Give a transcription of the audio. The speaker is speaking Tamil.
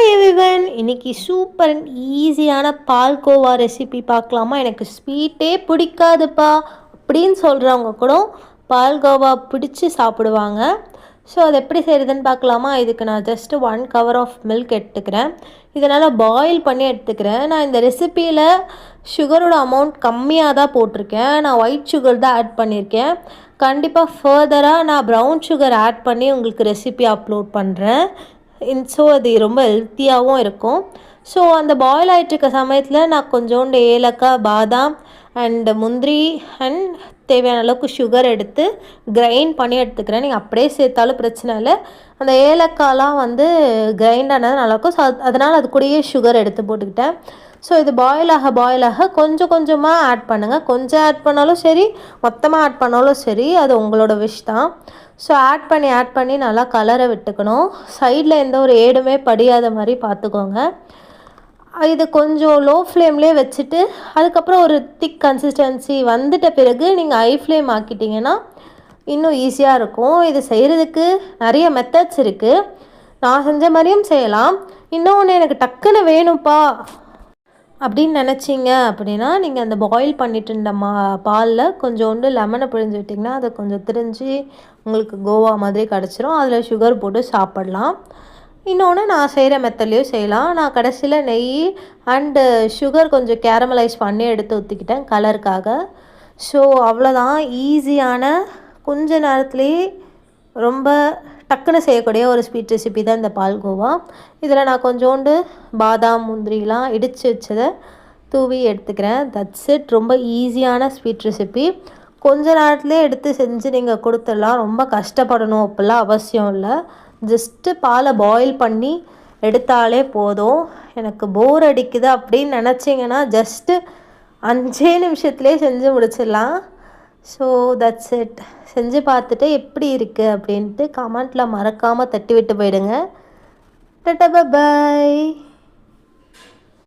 எவ்ரிவன், இன்னைக்கு சூப்பர் அண்ட் ஈஸியான பால்கோவா ரெசிபி பார்க்கலாமா? எனக்கு ஸ்வீட்டே பிடிக்காதுப்பா அப்படின்னு சொல்கிறவங்க கூட பால்கோவா பிடிச்சி சாப்பிடுவாங்க. ஸோ அது எப்படி செய்கிறதுன்னு பார்க்கலாமா? இதுக்கு நான் ஜஸ்ட்டு 1 கவர் ஆஃப் மில்க் எடுத்துக்கிறேன். இதனால் பாயில் பண்ணி எடுத்துக்கிறேன். நான் இந்த ரெசிப்பியில் சுகரோட அமௌண்ட் கம்மியாக தான் போட்டிருக்கேன். நான் ஒயிட் சுகர் தான் ஆட் பண்ணியிருக்கேன். கண்டிப்பாக ஃபர்தராக நான் ப்ரௌன் சுகர் ஆட் பண்ணி உங்களுக்கு ரெசிபி அப்லோட் பண்ணுறேன். ஸோ அது ரொம்ப ஹெல்த்தியாகவும் இருக்கும். ஸோ அந்த பாயில் ஆகிட்டுருக்க சமயத்தில் நான் கொஞ்சோண்டு ஏலக்காய், பாதாம் அண்டு முந்திரி அண்ட் தேவையான அளவுக்கு சுகர் எடுத்து கிரைண்ட் பண்ணி எடுத்துக்கிறேன். நீங்கள் அப்படியே சேர்த்தாலும் பிரச்சனை இல்லை. அந்த ஏலக்காய்லாம் கிரைண்ட் ஆனது நல்லாயிருக்கும். ஸோ அதனால் அது கூடயே சுகர் எடுத்து போட்டுக்கிட்டேன். ஸோ இது பாயில் ஆக கொஞ்சம் கொஞ்சமாக ஆட் பண்ணுங்கள். கொஞ்சம் ஆட் பண்ணாலும் சரி, மொத்தமாக ஆட் பண்ணாலும் சரி, அது உங்களோட விஷ் தான். ஸோ ஆட் பண்ணி நல்லா கலரை விட்டுக்கணும். சைடில் எந்த ஒரு ஏடுமே படியாத மாதிரி பார்த்துக்கோங்க. இது கொஞ்சம் லோ ஃப்ளேம்லேயே வச்சுட்டு அதுக்கப்புறம் ஒரு திக் கன்சிஸ்டன்சி வந்துட்ட பிறகு நீங்கள் ஹை ஃப்ளேம் ஆக்கிட்டிங்கன்னா இன்னும் ஈஸியாக இருக்கும். இது செய்கிறதுக்கு நிறைய மெத்தட்ஸ் இருக்குது. நான் செஞ்ச மாதிரியும் செய்யலாம். இன்னொன்று எனக்கு டக்குன்னு வேணும்ப்பா அப்படின்னு நினச்சிங்க அப்படின்னா நீங்கள் அந்த பாயில் பண்ணிட்டு இருந்த பாலில் கொஞ்சோண்டு லெமனை பிழிஞ்சு விட்டிங்கன்னா அதை கொஞ்சம் திரிஞ்சு உங்களுக்கு கோவா மாதிரி கிடச்சிரும். அதில் சுகர் போட்டு சாப்பிட்லாம். இன்னொன்று நான் செய்கிற மெத்தட்லேயும் செய்யலாம். நான் கடைசியில் நெய் அண்டு சுகர் கொஞ்சம் கேரமலைஸ் பண்ணி எடுத்து ஊற்றிக்கிட்டேன் கலருக்காக. ஸோ அவ்வளோதான். ஈஸியான கொஞ்ச நேரத்துலேயே ரொம்ப டக்குன்னு செய்யக்கூடிய ஒரு ஸ்வீட் ரெசிபி தான் இந்த பால்கோவா. இதில் நான் கொஞ்சோண்டு பாதாம், முந்திரிலாம் இடித்து வச்சதை தூவி எடுத்துக்கிறேன். That's it. ரொம்ப ஈஸியான ஸ்வீட் ரெசிபி. கொஞ்ச நேரத்துலேயே எடுத்து செஞ்சு நீங்கள் கொடுத்துடலாம். ரொம்ப கஷ்டப்படணும் அப்படிலாம் அவசியம் இல்லை. ஜஸ்ட்டு பாலை பாயில் பண்ணி எடுத்தாலே போதும். எனக்கு போர் அடிக்குது அப்படின்னு நினச்சிங்கன்னா ஜஸ்ட்டு 5 நிமிஷத்துலேயே செஞ்சு முடிச்சிடலாம். So that's it. செஞ்சு பார்த்துட்டு எப்படி இருக்குது அப்படின்ட்டு கமெண்ட்டில் மறக்காமல் தட்டி விட்டு போயிடுங்க. டாடா, பை.